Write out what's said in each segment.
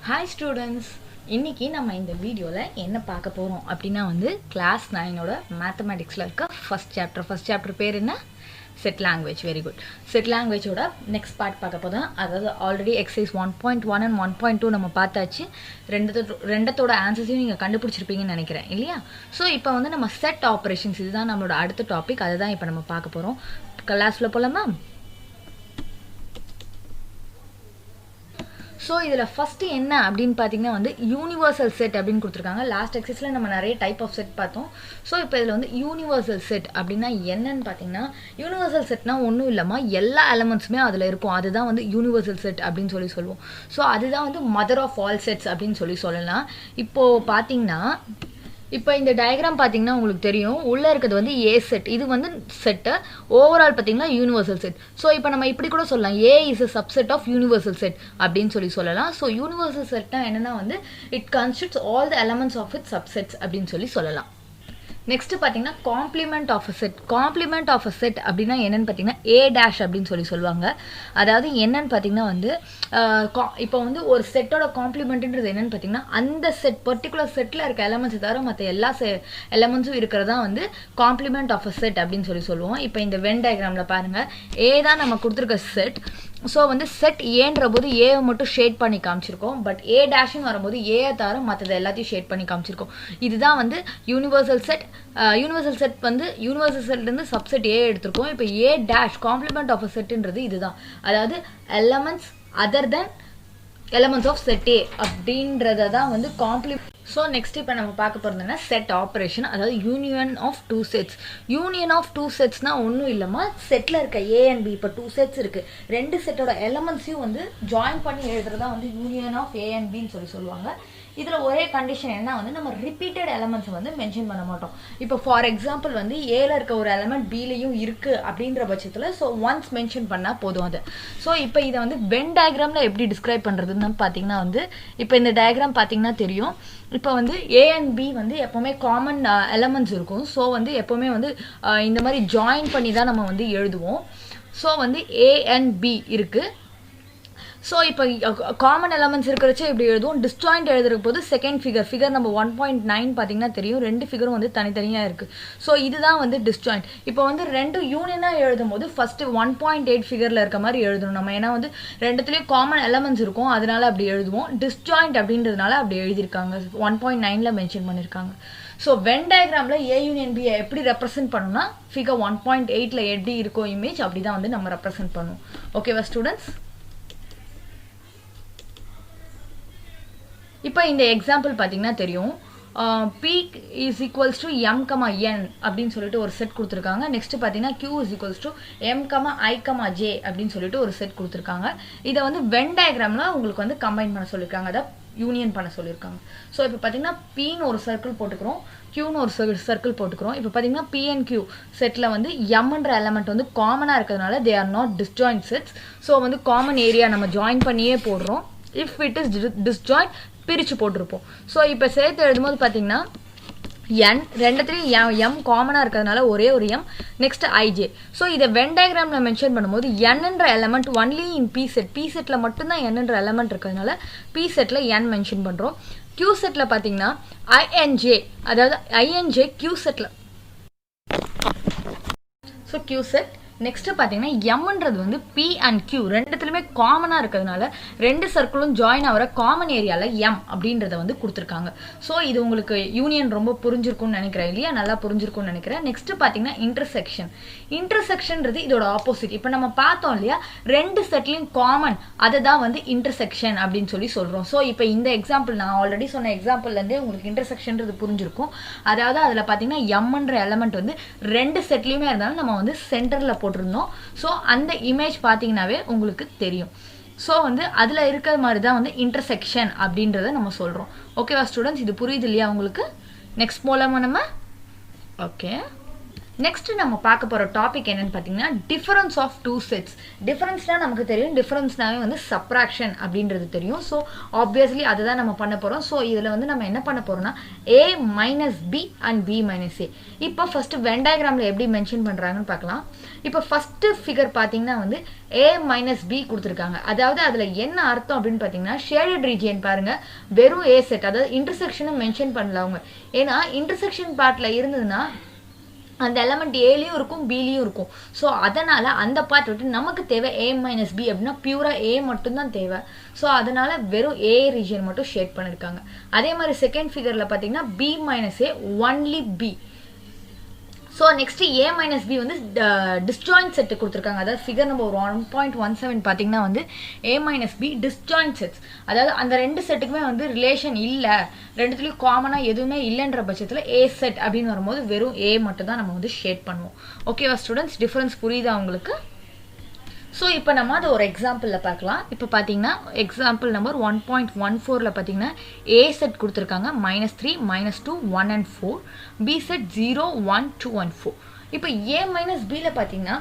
Hi students, இன்னைக்கு நம்ம இந்த வீடியோல என்ன பார்க்க போறோம் அப்படினா வந்து கிளாஸ் 9 ஓட மேத்தமேட்டிக்ஸ்ல இருக்க ஃபர்ஸ்ட் சாப்டர் பேர் என்ன set language. Very good. Set லாங்குவேஜோட நெக்ஸ்ட் பார்ட் பார்க்க போறோம். அதாவது ஆல்ரெடி எக்ஸசைஸ் 1.1 and 1.2 நம்ம பார்த்தாச்சு. ரெண்டத்தோட ஆன்சர்ஸையும் நீங்க கண்டுபிடிச்சிருப்பீங்கன்னு நினைக்கிறேன் இல்லையா? ஸோ இப்போ வந்து நம்ம செட் ஆப்ரேஷன்ஸ் இதுதான் நம்மளோட அடுத்த டாபிக். அதை தான் இப்போ நம்ம பார்க்க போறோம். கிளாஸ்ல போலாமா? ஸோ இதில் ஃபஸ்ட்டு என்ன அப்படின்னு பார்த்தீங்கன்னா வந்து யூனிவர்சல் செட் அப்படின்னு கொடுத்துருக்காங்க. லாஸ்ட் எக்ஸசைஸில் நம்ம நிறைய டைப் ஆஃப் செட் பார்த்தோம். ஸோ இப்போ இதில் வந்து யூனிவர்சல் செட் அப்படின்னா என்னன்னு பார்த்தீங்கன்னா, யூனிவர்சல் செட்னா ஒன்றும் இல்லாமல் எல்லா எலமெண்ட்ஸுமே அதில் இருக்கும். அதுதான் வந்து யூனிவர்சல் செட் அப்படின்னு சொல்லுவோம். ஸோ அதுதான் வந்து மதர் ஆஃப் ஆல் செட்ஸ் அப்படின்னு சொல்லலாம். இப்போது பார்த்தீங்கன்னா இப்போ இந்த டயக்ராம் பார்த்தீங்கன்னா உங்களுக்கு தெரியும், உள்ளே இருக்கிறது வந்து ஏ செட். இது வந்து செட்டு ஓவரால் பார்த்தீங்கன்னா யூனிவர்சல் செட். ஸோ இப்போ நம்ம இப்படி கூட சொல்லலாம், A is a subset of universal set அப்படின்னு சொல்லலாம். ஸோ யூனிவர்சல் செட்னா என்னன்னா வந்து it constitutes all the elements of it subsets அப்படின்னு சொல்லலாம். நெக்ஸ்ட் பார்த்தீங்கன்னா complement of a set. Complement of a set அப்படின்னா என்னன்னு பார்த்தீங்கன்னா ஏ டேஷ் அப்படின்னு சொல்லுவாங்க. அதாவது என்னன்னு பார்த்தீங்கன்னா வந்து இப்போ வந்து ஒரு செட்டோட காம்ப்ளிமெண்ட்ன்றது என்னன்னு பார்த்தீங்கன்னா அந்த செட் பர்டிகுலர் செட்டில் இருக்க எலமெண்ட்ஸ் தவிர மற்ற எல்லா எலமெண்ட்ஸும் இருக்கிறதா வந்து காம்ப்ளிமெண்ட் ஆஃப் அ செட் அப்படின்னு சொல்லுவோம். இப்போ இந்த வென் டயக்ராமில் பாருங்கள், ஏ தான் நம்ம கொடுத்துருக்க செட். ஸோ வந்து செட் ஏன்ற போது ஏவை மட்டும் ஷேட் பண்ணி காமிச்சிருக்கோம். பட் ஏ டேஷ்னு வரும்போது ஏயை தவிர மற்றது எல்லாத்தையும் ஷேட் பண்ணி காமிச்சிருக்கோம். இதுதான் வந்து யூனிவர்சல் செட். யூனிவர்சல் செட் வந்து யூனிவர்சல் செட்லேருந்து சப்செட் ஏ எடுத்திருக்கோம். இப்போ A dash complement of a செட்டுன்றது இதுதான். அதாவது elements other than elements of set A அப்படின்றத தான் வந்து காம்ப்ளிமெண்ட். ஸோ நெக்ஸ்ட் இப்போ நம்ம பார்க்க போகிறதுனா செட் ஆப்ரேஷன், அதாவது union of two sets. Union of two செட்ஸ்னால் ஒன்றும் இல்லாமல் செட்டில் இருக்க ஏ அண்ட் பி, இப்போ 2 செட்ஸ் இருக்குது, 2 செட்டோட எலமெண்ட்ஸையும் வந்து ஜாயின் பண்ணி எழுதுறதா வந்து யூனியன் ஆஃப் ஏ அண்ட் பின்னு சொல்லுவாங்க. இதில் ஒரே கண்டிஷன் என்ன வந்து நம்ம ரிப்பீட்டட் எலமெண்ட்ஸ் வந்து மென்ஷன் பண்ண மாட்டோம். இப்போ ஃபார் எக்ஸாம்பிள் வந்து ஏல இருக்க ஒரு எலமெண்ட் பிலையும் இருக்குது அப்படின்ற பட்சத்தில் ஸோ ஒன்ஸ் மென்ஷன் பண்ணால் போதும் அது. ஸோ இப்போ இதை வந்து வென் டயக்ராமில் எப்படி டிஸ்கிரைப் பண்ணுறதுன்னு பார்த்தீங்கன்னா வந்து இப்போ இந்த டயக்ராம் பார்த்தீங்கன்னா தெரியும். இப்போ வந்து ஏ அண்ட் பி வந்து எப்போவுமே காமன் எலமெண்ட்ஸ் இருக்கும். ஸோ வந்து எப்போவுமே வந்து இந்த மாதிரி ஜாயின் பண்ணி தான் நம்ம வந்து எழுதுவோம். ஸோ வந்து ஏ அண்ட் பி இருக்குது. ஸோ இப்போ காமன் எலமெண்ட்ஸ் இருக்கிறச்சே இப்படி எழுதுவோம். டிஸ்ஜாயிண்ட் எழுதுற போது செகண்ட் ஃபிகர் நம்ம 1.9 பார்த்தீங்கன்னா தெரியும், 2 ஃபிகரும் வந்து தனித்தனியாக இருக்குது. ஸோ இதுதான் வந்து டிஸ்ஜாயிண்ட். இப்போ வந்து 2 யூனியனாக எழுதும் போது ஃபஸ்ட்டு 1.8 ஃபிகரில் இருக்க மாதிரி எழுதணும் நம்ம. ஏன்னா வந்து ரெண்டுத்துலேயும் காமன் எலமெண்ட்ஸ் இருக்கும், அதனால அப்படி எழுதுவோம். டிஸ்ஜாயிண்ட் அப்படின்றதுனால அப்படி எழுதியிருக்காங்க, 1.9ல் மென்ஷன் பண்ணியிருக்காங்க. ஸோ வென் டயக்ராமில் ஏ யூனியன் பியை எப்படி ரெப்ரசென்ட் பண்ணணும்னா ஃபிகர் 1.8ல் எப்படி இருக்கோ இமேஜ் அப்படி தான் வந்து நம்ம ரெப்ரசென்ட் பண்ணுவோம். ஓகேவா ஸ்டூடெண்ட்ஸ்? இப்போ இந்த எக்ஸாம்பிள் பார்த்தீங்கன்னா தெரியும், P is equals to M, N அப்படின்னு சொல்லிட்டு ஒரு செட் கொடுத்துருக்காங்க. நெக்ஸ்ட் பார்த்தீங்கன்னா Q is equals to M, I, J அப்படின்னு சொல்லிட்டு ஒரு செட் கொடுத்துருக்காங்க. இதை வந்து வென் டயக்ராமில் உங்களுக்கு வந்து கம்பைன் பண்ண சொல்லியிருக்காங்க, அதை யூனியன் பண்ண சொல்லியிருக்காங்க. ஸோ இப்போ பார்த்தீங்கன்னா Pன்னு ஒரு சர்க்கிள் போட்டுக்கிறோம், Qன்னு ஒரு சர்க்கிள் போட்டுக்கிறோம். இப்போ பார்த்தீங்கன்னா P and Q செட்டில் வந்து Mன்ற எலமெண்ட் வந்து காமனாக இருக்கிறதுனால they are not disjoint sets. So வந்து காமன் ஏரியா நம்ம ஜாயின் பண்ணியே போடுறோம். இஃப் இட் இஸ் டிஸ்ஜாயிண்ட் பிரித்து போட்டிருப்போம். ஸோ இப்போ சேர்த்து எழுதும்போது பார்த்தீங்கன்னா என் ரெண்டுத்துலேயும் எம் காமனாக இருக்கிறதுனால ஒரே ஒரு எம், நெக்ஸ்ட் ஐஜே. ஸோ இதை வென் டயக்ராமில் மென்ஷன் பண்ணும்போது என்னன்ற element only in B set, B செட்டில் மட்டும்தான் என்னன்ற எலமெண்ட் இருக்கிறதுனால பி செட்டில் என் மென்ஷன் பண்ணுறோம். கியூ செட்டில் பார்த்தீங்கன்னா ஐஎன்ஜே, அதாவது ஐஎன்ஜே கியூ செட்டில். So Q set. நெக்ஸ்ட் பார்த்தீங்கன்னா எம்ன்றது வந்து பி அண்ட் கியூ ரெண்டுத்துலையுமே காமனாக இருக்கிறதுனால 2 சர்க்கிளும் ஜாயின் ஆகிற காமன் ஏரியாவில் எம் அப்படின்றத வந்து கொடுத்துருக்காங்க. ஸோ இது உங்களுக்கு யூனியன் ரொம்ப புரிஞ்சிருக்கும்னு நினைக்கிறேன் இல்லையா? நல்லா புரிஞ்சிருக்கும்னு நினைக்கிறேன். நெக்ஸ்ட் பார்த்தீங்கன்னா இன்டர்செக்ஷன். இன்டர்செக்ஷன்றது இதோட ஆப்போசிட். இப்போ நம்ம பார்த்தோம் இல்லையா, 2 செட்லையும் காமன், அதை தான் வந்து இன்டர்செக்ஷன் அப்படின்னு சொல்கிறோம். ஸோ இப்போ இந்த எக்ஸாம்பிள் நான் ஆல்ரெடி சொன்ன எக்ஸாம்பிள்லேருந்தே உங்களுக்கு இன்டர்செக்ஷன்றது புரிஞ்சிருக்கும். அதாவது அதில் பார்த்தீங்கன்னா எம்ன்ற எலமெண்ட் வந்து 2 செட்லையுமே இருந்தாலும் நம்ம வந்து சென்டரில் போட்டிருந்தோம். ஸோ அந்த இமேஜ் பார்த்தீங்கன்னாவே உங்களுக்கு தெரியும். ஸோ வந்து அதில் இருக்கிற மாதிரி தான் வந்து இன்டர்செக்ஷன் அப்படின்றத நம்ம சொல்கிறோம். ஓகேவா ஸ்டூடெண்ட்ஸ்? இது புரியுது இல்லையா உங்களுக்கு? நெக்ஸ்ட் போலாமா நம்ம? ஓகே. நெக்ஸ்ட் நம்ம பார்க்க போகிற டாபிக் என்னன்னு பார்த்தீங்கன்னா டிஃபரன்ஸ் ஆஃப் டூ செட்ஸ். டிஃபரன்ஸ்னால் நமக்கு தெரியும், டிஃபரன்ஸ்னாவே வந்து சப்ராக்ஷன் அப்படின்றது தெரியும். ஸோ ஆப்வியஸ்லி அதை தான் நம்ம பண்ண போகிறோம். ஸோ இதில் வந்து நம்ம என்ன பண்ண போகிறோம்னா a minus B and b minus A. இப்போ ஃபஸ்ட்டு வென் டயக்ராமில் எப்படி மென்ஷன் பண்ணுறாங்கன்னு பார்க்கலாம். இப்போ ஃபஸ்ட்டு ஃபிகர் பார்த்தீங்கன்னா வந்து a மைனஸ் பி கொடுத்துருக்காங்க. அதாவது அதில் என்ன அர்த்தம் அப்படின்னு பார்த்தீங்கன்னா ஷேடட் ரீஜியன் பாருங்கள், வெறும் a செட், அதாவது இன்டர்செக்ஷனும் மென்ஷன் பண்ணல அவங்க. ஏன்னா இன்டர்செக்ஷன் பார்ட்டில் இருந்ததுன்னா அந்த எலமெண்ட் ஏலையும் இருக்கும் பிலையும் இருக்கும். ஸோ அதனால் அந்த பார்ட் விட்டு நமக்கு தேவை a மைனஸ் பி அப்படின்னா பியூராக a மட்டும்தான் தேவை. ஸோ அதனால் வெறும் a ரீஜியன் மட்டும் ஷேட் பண்ணியிருக்காங்க. அதே மாதிரி செகண்ட் ஃபிகரில் பார்த்தீங்கன்னா b minus A only b. So next a minus B வந்து டிஸ்ஜாயிண்ட் செட்டு கொடுத்துருக்காங்க. அதாவது ஃபிகர் நம்பர் 1.17 பார்த்தீங்கன்னா வந்து a minus B disjoint sets. அதாவது அந்த ரெண்டு செட்டுக்குமே வந்து ரிலேஷன் இல்லை, ரெண்டுத்துலேயும் காமனாக எதுவுமே இல்லைன்ற பட்சத்தில் a செட் அப்படின்னு வரும்போது வெறும் a மட்டும் தான் நம்ம வந்து ஷேட் பண்ணுவோம். ஓகேவா ஸ்டூடெண்ட்ஸ், டிஃபரன்ஸ் புரியுதா உங்களுக்கு? ஸோ இப்போ நம்ம அது ஒரு எக்ஸாம்பிளில் பார்க்கலாம். இப்போ பார்த்தீங்கன்னா எக்ஸாம்பிள் நம்பர் 1.14 பார்த்தீங்கன்னா a செட் கொடுத்துருக்காங்க -3, -2, 1 and 4, b செட் 0, 1, 2 and 4. இப்போ a மைனஸ் பியில் பார்த்தீங்கன்னா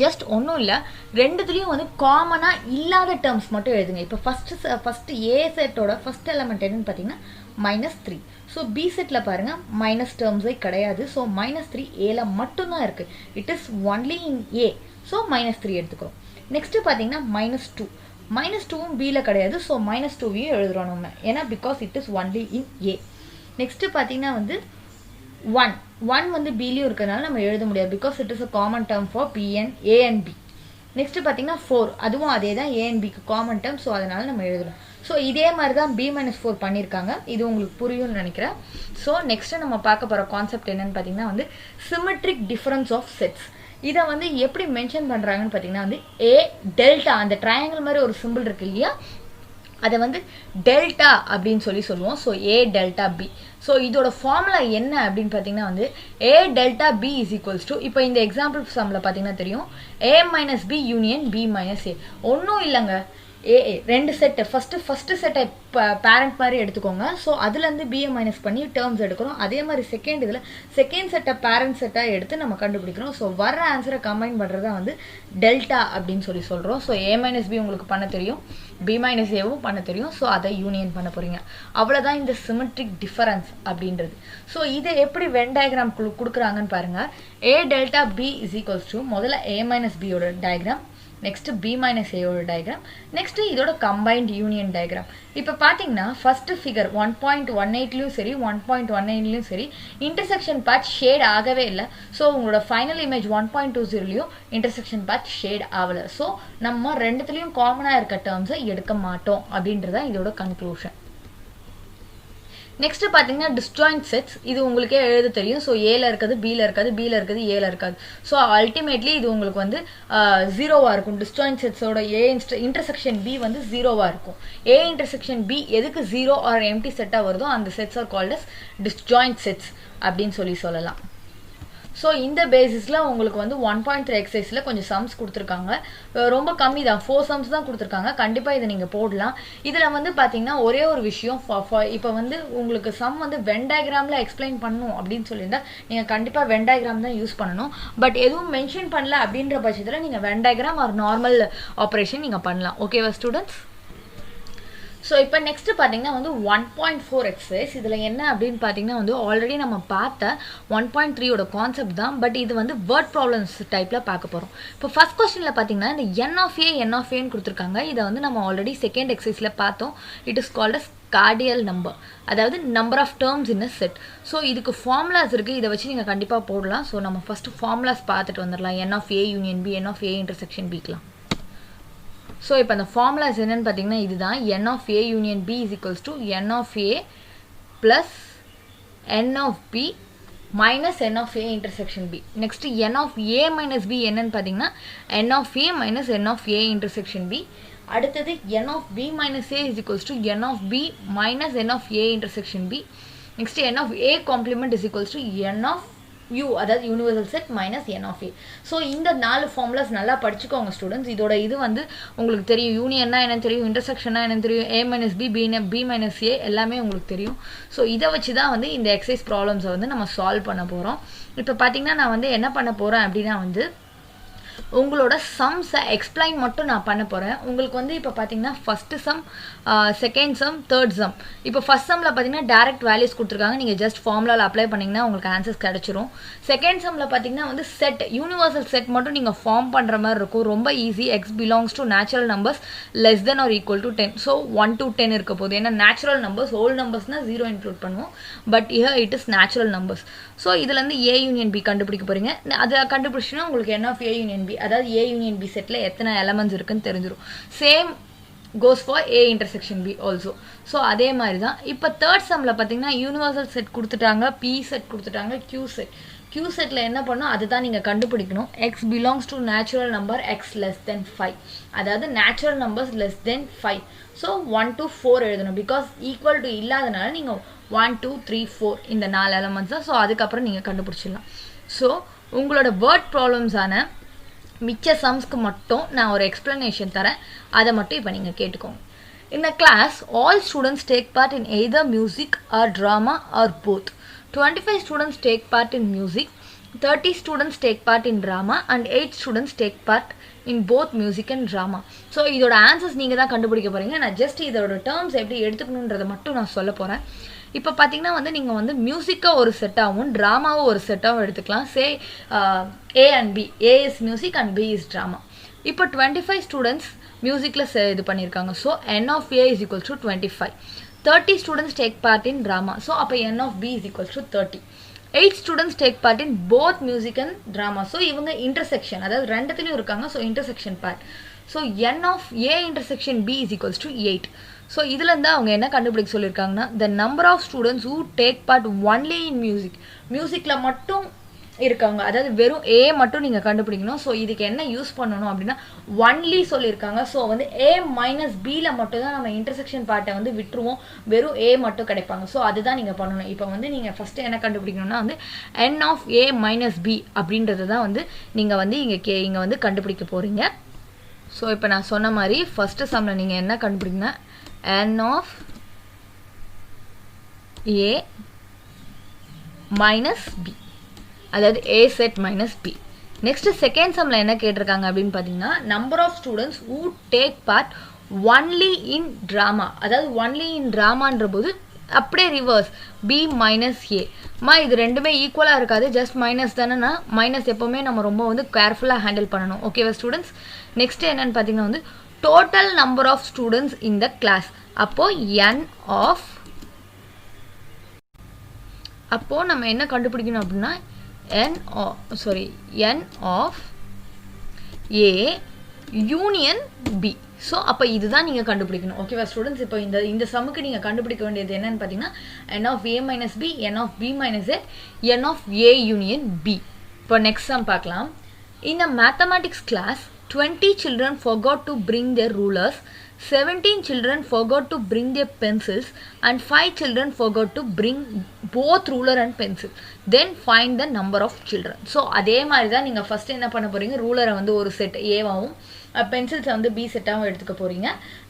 ஜஸ்ட் ஒன்றும் இல்லை, ரெண்டுத்துலேயும் வந்து காமனாக இல்லாத டேர்ம்ஸ் மட்டும் எழுதுங்க. இப்போ ஃபஸ்ட்டு a செட்டோட ஃபஸ்ட் எலமெண்ட் என்னன்னு பார்த்தீங்கன்னா -3. ஸோ b செட்டில் பாருங்கள் மைனஸ் டேர்ம்ஸே கிடையாது. ஸோ -3 ஏல மட்டும்தான் இருக்குது. It is only in a. So -3 எடுத்துக்கிறோம். நெக்ஸ்ட்டு பார்த்தீங்கன்னா -2. -2வும் பியில் கிடையாது. ஸோ -2வையும் எழுதுகிறோம் நம்ம, ஏன்னா because it is only in a. Next பார்த்தீங்கன்னா வந்து 1 வந்து பிலையும் இருக்கிறதுனால நம்ம எழுத முடியாது, because it is a common term for a and b. Next பார்த்தீங்கன்னா 4, அதுவும் அதே தான் a and bக்கு காமன் டேர்ம். ஸோ அதனால் நம்ம எழுதுகிறோம். ஸோ இதே மாதிரி தான் b மைனஸ் 4 பண்ணியிருக்காங்க. இது உங்களுக்கு புரியும்னு நினைக்கிறேன். ஸோ நெக்ஸ்ட்டு நம்ம பார்க்க போகிற கான்செப்ட் என்னன்னு பார்த்தீங்கன்னா வந்து சிமெட்ரிக் டிஃபரன்ஸ் ஆஃப் செட்ஸ். இதை வந்து எப்படி மென்ஷன் பண்ணுறாங்கன்னு பார்த்தீங்கன்னா வந்து a டெல்டா, அந்த ட்ரையாங்கிள் மாதிரி ஒரு சிம்பிள் இருக்கு இல்லையா, அதை வந்து டெல்டா அப்படின்னு சொல்லுவோம். So a delta b. So இதோட ஃபார்முலா என்ன அப்படின்னு பார்த்தீங்கன்னா வந்து a delta b is equals to, இப்போ இந்த எக்ஸாம்பிள் சம்மில் பார்த்தீங்கன்னா தெரியும், a minus B union b minus A. ஒன்றும் இல்லைங்க, ரெண்டு செட்டு ஃபஸ்ட்டு செட்டை பேரண்ட் மாதிரி எடுத்துக்கோங்க. ஸோ அதுலேருந்து பிஏ மைனஸ் பண்ணி டேர்ம்ஸ் எடுக்கிறோம். அதே மாதிரி செகண்ட் செட்டை பேரண்ட் செட்டாக எடுத்து நம்ம கண்டுபிடிக்கிறோம். ஸோ வர ஆன்சரை கம்பைன் பண்ணுறது தான் வந்து டெல்டா அப்படின்னு சொல்கிறோம். ஸோ a மைனஸ் பி உங்களுக்கு பண்ண தெரியும், b மைனஸ் ஏவும் பண்ண தெரியும். ஸோ அதை யூனியன் பண்ண போகிறீங்க. அவ்வளோதான் இந்த சிமெட்ரிக் டிஃபரன்ஸ் அப்படின்றது. ஸோ இதை எப்படி வென் டயக்ராம் கொடுக்குறாங்கன்னு பாருங்கள். a delta b is equals to முதல்ல a மைனஸ் பியோட டயக்ராம், நெக்ஸ்ட்டு b மைனஸ் ஏயோட டயக்ராம், நெக்ஸ்ட்டு இதோட கம்பைன்ட் யூனியன் டயக்ராம். இப்போ பார்த்தீங்கன்னா ஃபஸ்ட்டு ஃபிகர் 1.18லையும் சரி 1.19லையும் சரி இன்டர்செக்ஷன் பார்ட் ஷேட் ஆகவே இல்லை. ஸோ உங்களோட ஃபைனல் இமேஜ் 1.20லையும் இன்டர்செக்ஷன் பார்ட் ஷேட் ஆகலை. ஸோ நம்ம ரெண்டுத்துலேயும் காமனாக இருக்க டேர்ம்ஸை எடுக்க மாட்டோம் அப்படின்றதான் இதோட கன்க்ளூஷன். நெக்ஸ்ட் பார்த்தீங்கன்னா டிஸ்ஜாயிண்ட் செட்ஸ். இது உங்களுக்கே எழுத தெரியும். ஸோ ஏல இருக்கிறது பியில் இருக்காது, பியில் இருக்கிறது ஏல இருக்காது. ஸோ அல்டிமேட்லி இது உங்களுக்கு வந்து 0வாக இருக்கும். டிஸ்ஜாயிண்ட் செட்ஸோட ஏ இன்டர்செக்ஷன் பி வந்து 0வாக இருக்கும். ஏ இன்டர்செக்ஷன் பி எதுக்கு 0 ஆர் எம்டி செட்டாக வருதோ அந்த sets are called as disjoint sets அப்படின்னு சொல்லலாம். ஸோ இந்த பேசிஸில் உங்களுக்கு வந்து 1.3 எக்ஸசைஸில் கொஞ்சம் சம்ஸ் கொடுத்துருக்காங்க. ரொம்ப கம்மி தான், 4 சம்ஸ் தான் கொடுத்துருக்காங்க. கண்டிப்பாக இதை நீங்கள் போடலாம். இதில் வந்து பார்த்தீங்கன்னா ஒரே ஒரு விஷயம், இப்போ வந்து உங்களுக்கு சம் வந்து வென் டயக்ராமில் எக்ஸ்பிளைன் பண்ணணும் அப்படின்னு சொல்லியிருந்தா நீங்கள் கண்டிப்பாக வென் டயக்ராம் தான் யூஸ் பண்ணணும். பட் எதுவும் மென்ஷன் பண்ணல அப்படின்ற பட்சத்தில் நீங்கள் Venn diagram R normal operation நீங்கள் பண்ணலாம். ஓகேவா ஸ்டூடெண்ட்ஸ்? ஸோ இப்போ நெக்ஸ்ட்டு பார்த்தீங்கன்னா வந்து 1.4 எக்ஸசைஸ். இதில் என்ன அப்படின்னு பார்த்தீங்கன்னா வந்து ஆல்ரெடி நம்ம பார்த்த 1.3யோட கான்செப்ட் தான். பட் இது வந்து வேர்ட் ப்ராப்ளம்ஸ் டைப்பில் பார்க்க போகிறோம். இப்போ ஃபஸ்ட் கொஸ்டினில் பார்த்தீங்கன்னா இந்த n of aன்னு கொடுத்துருக்காங்க. இதை வந்து நம்ம ஆல்ரெடி செகண்ட் எக்ஸசைஸில் பார்த்தோம். It is called as cardinal number, அதாவது number of terms in a set. So இதுக்கு ஃபார்முலாஸ் இருக்குது, இதை வச்சு நீங்கள் கண்டிப்பாக போடலாம். ஸோ நம்ம ஃபஸ்ட்டு ஃபார்முலாஸ் பார்த்துட்டு வந்துடலாம். n of a union b, n of a intersection பிக்கலாம். ஸோ இப்போ அந்த ஃபார்முலாஸ் என்னென்னு பார்த்தீங்கன்னா இதுதான், n of a union b is equals to n of a plus n of b minus n of a intersection b. Next n of a minus b என்னன்னு பார்த்தீங்கன்னா n of a minus n of a intersection b. அடுத்தது n of b minus a is equals to n of b minus n of a intersection b. Next n of a complement is equals to n of U அதாவது universal set minus n of a. So இந்த 4 formulas நல்லா படிச்சுக்கோங்க students. இதோட இது வந்து உங்களுக்கு தெரியும், யூனியன்னா என்னன்னு தெரியும், இன்டர்செக்ஷனா என்னன்னு தெரியும், a minus B B minus A எல்லாமே உங்களுக்கு தெரியும். ஸோ இதை வச்சு தான் வந்து இந்த எக்ஸசைஸ் ப்ராப்ளம்ஸை வந்து நம்ம சால்வ் பண்ண போகிறோம். இப்போ பார்த்தீங்கன்னா நான் வந்து என்ன பண்ண போகிறேன் அப்படின்னா வந்து உங்களோட சம்ஸை எக்ஸ்பிளைன் மட்டும் நான் பண்ண போகிறேன். உங்களுக்கு வந்து இப்போ பார்த்தீங்கன்னா first some, second sum, third sum. இப்போ ஃபஸ்ட் சம்மில் பார்த்தீங்கன்னா டேரக்ட் வேல்யூஸ் கொடுத்துருக்காங்க, நீங்கள் ஜஸ்ட் ஃபார்முலாவில் அப்ளை பண்ணிங்கன்னா உங்களுக்கு ஆன்சர்ஸ் கிடச்சிரும். செகண்ட் சம்மில் பார்த்தீங்கன்னா வந்து செட், யூனிவர்சல் செட் மட்டும் நீங்கள் ஃபார்ம் பண்ணுற மாதிரி இருக்கும். ரொம்ப easy. X belongs to natural numbers less than or equal to 10. So 1 to 10 இருக்க போகுது. ஏன்னா நேச்சுரல் நம்பர்ஸ், ஹோல் நம்பர்ஸ்னால் 0 இன்க்ளூட் பண்ணுவோம், but here it is natural numbers. So இதுலேருந்து ஏ யூனியன் பி கண்டுபிடிக்க போகிறீங்க. அதை கண்டுபிடிச்சின்னா உங்களுக்கு என்ன ஆஃப் ஏ யூனியன் பி, அதாவது ஏ யூனியன் பி செட்டில் எத்தனை எலமெண்ட்ஸ் இருக்குன்னு தெரிஞ்சிடும். Same goes for A intersection B also. So அதே மாதிரி தான் இப்போ தேர்ட் சம்மில் பார்த்தீங்கன்னா யூனிவர்சல் செட் கொடுத்துட்டாங்க, பி செட் கொடுத்துட்டாங்க, கியூ செட். கியூ செட்டில் என்ன பண்ணணும் அதுதான் நீங்கள் கண்டுபிடிக்கணும். X belongs to natural number X less than 5, அதாவது natural numbers less than 5. So 1 to 4 எழுதணும். பிகாஸ் ஈக்குவல் டு இல்லாதனால நீங்கள் 1 2 3 4 இந்த 4 எலமெண்ட்ஸ் தான். ஸோ அதுக்கப்புறம் நீங்கள் கண்டுபிடிச்சிடலாம். ஸோ உங்களோட வேர்ட் ப்ராப்ளம்ஸான மிச்ச சம்ஸ்க்கு மட்டும் நான் ஒரு எக்ஸ்பிளனேஷன் தரேன், அதை மட்டும் இப்போ நீங்கள் கேட்டுக்கோங்க. In the class, all students take part in either music or drama or both. 25 students take part in music, 30 students take part in drama and 8 students take part in both music and drama. So இதோட answers நீங்கள் தான் கண்டுபிடிக்க போகிறீங்க. நான் just இதோட terms எப்படி எடுத்துக்கணுன்றதை மட்டும் நான் சொல்ல போகிறேன். இப்போ பார்த்தீங்கன்னா வந்து நீங்கள் வந்து மியூசிக்கை ஒரு செட்டாகவும் ட்ராமாவும் ஒரு செட்டாகவும் எடுத்துக்கலாம். Say A and B, A is music and B is drama. இப்போ 25 ஸ்டூடெண்ட்ஸ் மியூசிக்கில் இது பண்ணியிருக்காங்க. So N of A is equals to 25. 30 students take part in drama. So அப்போ N of B is equals to 30. 8 students take part in both music and drama. So இவங்க intersection, அதாவது ரெண்டுத்துலையும் இருக்காங்க. So intersection part. So N of A intersection B is equals to 8. So இதுலேருந்து அவங்க என்ன கண்டுபிடிக்க சொல்லியிருக்காங்கன்னா the number of students who take part only in music, மியூசிக்கில் மட்டும் இருக்காங்க, அதாவது வெறும் ஏ மட்டும் நீங்கள் கண்டுபிடிக்கணும். ஸோ இதுக்கு என்ன யூஸ் பண்ணணும் அப்படின்னா ஒன்லி சொல்லியிருக்காங்க. ஸோ வந்து ஏ மைனஸ் பியில் மட்டும் தான் நம்ம இன்டர்செக்ஷன் பார்ட்டை வந்து விட்டுருவோம், வெறும் ஏ மட்டும் கிடைப்பாங்க. ஸோ அதுதான் நீங்கள் பண்ணணும். இப்போ வந்து நீங்கள் ஃபஸ்ட்டு என்ன கண்டுபிடிக்கணும்னா வந்து என் ஆஃப் ஏ மைனஸ் பி அப்படின்றது தான் வந்து நீங்கள் வந்து இங்கே வந்து கண்டுபிடிக்க போகிறீங்க. ஸோ இப்போ நான் சொன்ன மாதிரி ஃபஸ்ட்டு சம்மில் நீங்கள் என்ன கண்டுபிடிக்கணும்னா n of a minus b, அதாவது a set minus b. Next second சம்மில் என்ன கேட்டிருக்காங்க அப்படின்னு பார்த்தீங்கன்னா number of students who take part only in drama, அதாவது only in dramaன்ற போது அப்படியே ரிவர்ஸ் b மைனஸ் ஏ. இது ரெண்டுமே ஈக்குவலாக இருக்காது, ஜஸ்ட் மைனஸ் தானேன்னா மைனஸ் எப்போவுமே நம்ம ரொம்ப வந்து கேர்ஃபுல்லாக ஹேண்டில் பண்ணணும். ஓகேவா ஸ்டூடெண்ட்ஸ்? நெக்ஸ்ட் என்னன்னு பார்த்தீங்கன்னா வந்து total number of students in the class. அப்போ நம்ம என்ன கண்டுபிடிக்கணும் அப்படின்னா n of a union b. So அப்போ இதுதான் நீங்கள் கண்டுபிடிக்கணும். ஓகேவா ஸ்டூடெண்ட்ஸ்? இப்போ இந்த சம்முக்கு நீங்கள் கண்டுபிடிக்க வேண்டியது என்னன்னு பார்த்தீங்கன்னா n of a minus b, n of b minus a, n of a union b. இப்போ நெக்ஸ்ட் சம் பார்க்கலாம். In a mathematics class, 20 children forgot to bring their rulers, 17 children forgot to bring their pencils, and 5 children forgot to bring both ruler and pencil. Then find the number of children. So அதே மாதிரி தான் நீங்கள் first என்ன பண்ண போகிறீங்க, ரூலரை வந்து ஒரு set ஏவாகவும் பென்சில்ஸை வந்து பி செட்டாகவும் எடுத்துக்க போகிறீங்க.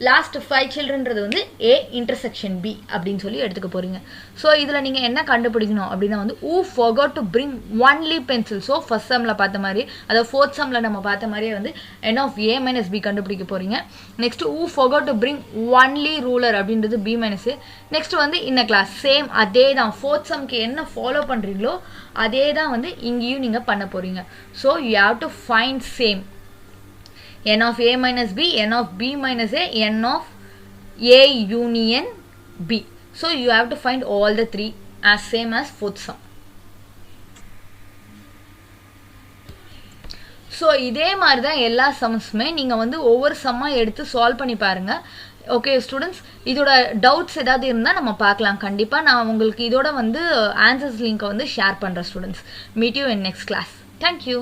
லாஸ்ட் 5 சில்ட்ரன்றது வந்து ஏ இன்டர்செக்ஷன் பி அப்படின்னு சொல்லி எடுத்துக்க போகிறீங்க. ஸோ இதில் நீங்கள் என்ன கண்டுபிடிக்கணும் அப்படின்னா வந்து who forgot to bring only pencil. So first சம்மில் பார்த்த மாதிரி, அதாவது ஃபோர்த் சம்மில் நம்ம பார்த்த மாதிரியே வந்து n of A minus B கண்டுபிடிக்க போகிறீங்க. Next who forgot to bring only ruler அப்படின்றது பி மைனஸ் ஏ. நெக்ஸ்ட் வந்து இந்த கிளாஸ் சேம் அதே தான், ஃபோர்த் சம்க்கு என்ன ஃபாலோ பண்ணுறீங்களோ அதே தான் வந்து இங்கேயும் நீங்கள் பண்ண போகிறீங்க. So you have to find same n of a minus b, n of b minus a, n of a union b. So you have to find all the three as same as fourth sum. So இதே மாதிரி தான் எல்லா சம்ஸுமே நீங்கள் வந்து ஒவ்வொரு சம்மாக எடுத்து solve பண்ணி பாருங்கள். ஓகே ஸ்டூடெண்ட்ஸ், இதோட டவுட்ஸ் ஏதாவது இருந்தால் நம்ம பார்க்கலாம். கண்டிப்பாக நான் உங்களுக்கு இதோட வந்து ஆன்சர்ஸ் லிங்க்கை வந்து ஷேர் பண்ணுறேன் students. Meet you in next class. Thank you.